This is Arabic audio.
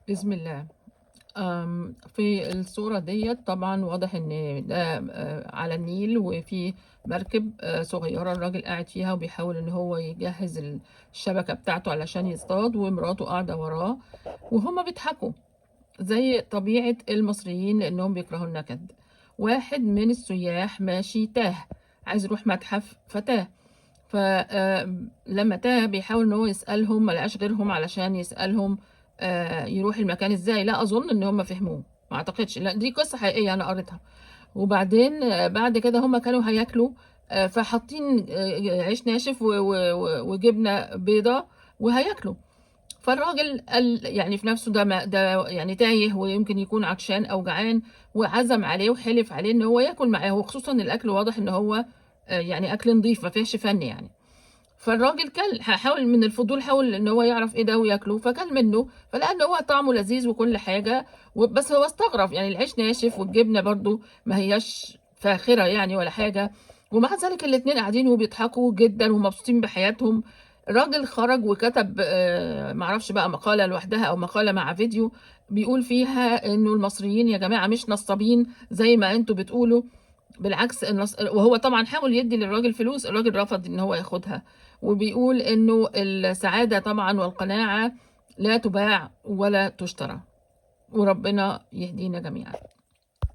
بسم الله. في الصورة ديّة طبعًا واضح إن ده على النيل، وفي مركب صغيّرة الراجل قاعد فيها وبيحاول إن هو يجهّز الشبكة بتاعته علشان يصطاد، ومراته قاعدة وراه، وهُم بيضحكوا زي طبيعة المصريين لإنّهم بيكرهوا النكد. واحد من السُياح ماشي تاه، عايز يروح متحف فتاه. ف لمّا تاه بيحاول إن هو يسألهم، ما لقاش غيرهم علشان يسألهم يروح المكان إزاي. لا أظن إن هم فهموه، ما أعتقدش، لأ دي قصة حقيقية أنا قريتها. وبعدين بعد كده هم كانوا هياكلوا، فحاطين عيش ناشف وجبنة بيضا وهياكلوا. فالراجل قال يعني في نَفْسه ده يعني تايه ويمكن يكون عطشان أو جعان، وعزم عليه وحِلف عليه إن هو ياكل معاه، وخصوصًا الأكل واضح إن هو يعني أكل نضيف ما فيهش فَن يعني. فالراجل كَل حاول من الفضول، حاول إن هو يعرف إيه ده وياكله، فكَل منّه، فلقى إن هو طعمه لذيذ وكل حاجة، بس هو استغرب، يعني العيش ناشف والجبنة برضه ما هياش فاخرة يعني ولا حاجة، ومع ذلك الاتنين قاعدين وبيضحكوا جدًا ومبسوطين بحياتهم. الراجل خرج وكتب ما أعرفش بقى مقالة لوحدها أو مقالة مع فيديو بيقول فيها إنه المصريين يا جماعة مش نصّابين زي ما أنتم بتقولوا، بالعكس وهو طبعًا حاول يدّي للراجل فلوس، الراجل رفض إن هو ياخدها، وبيقول إنه السعادة طبعًا والقناعة لا تُباع ولا تُشترى، وربنا يهدينا جميعًا.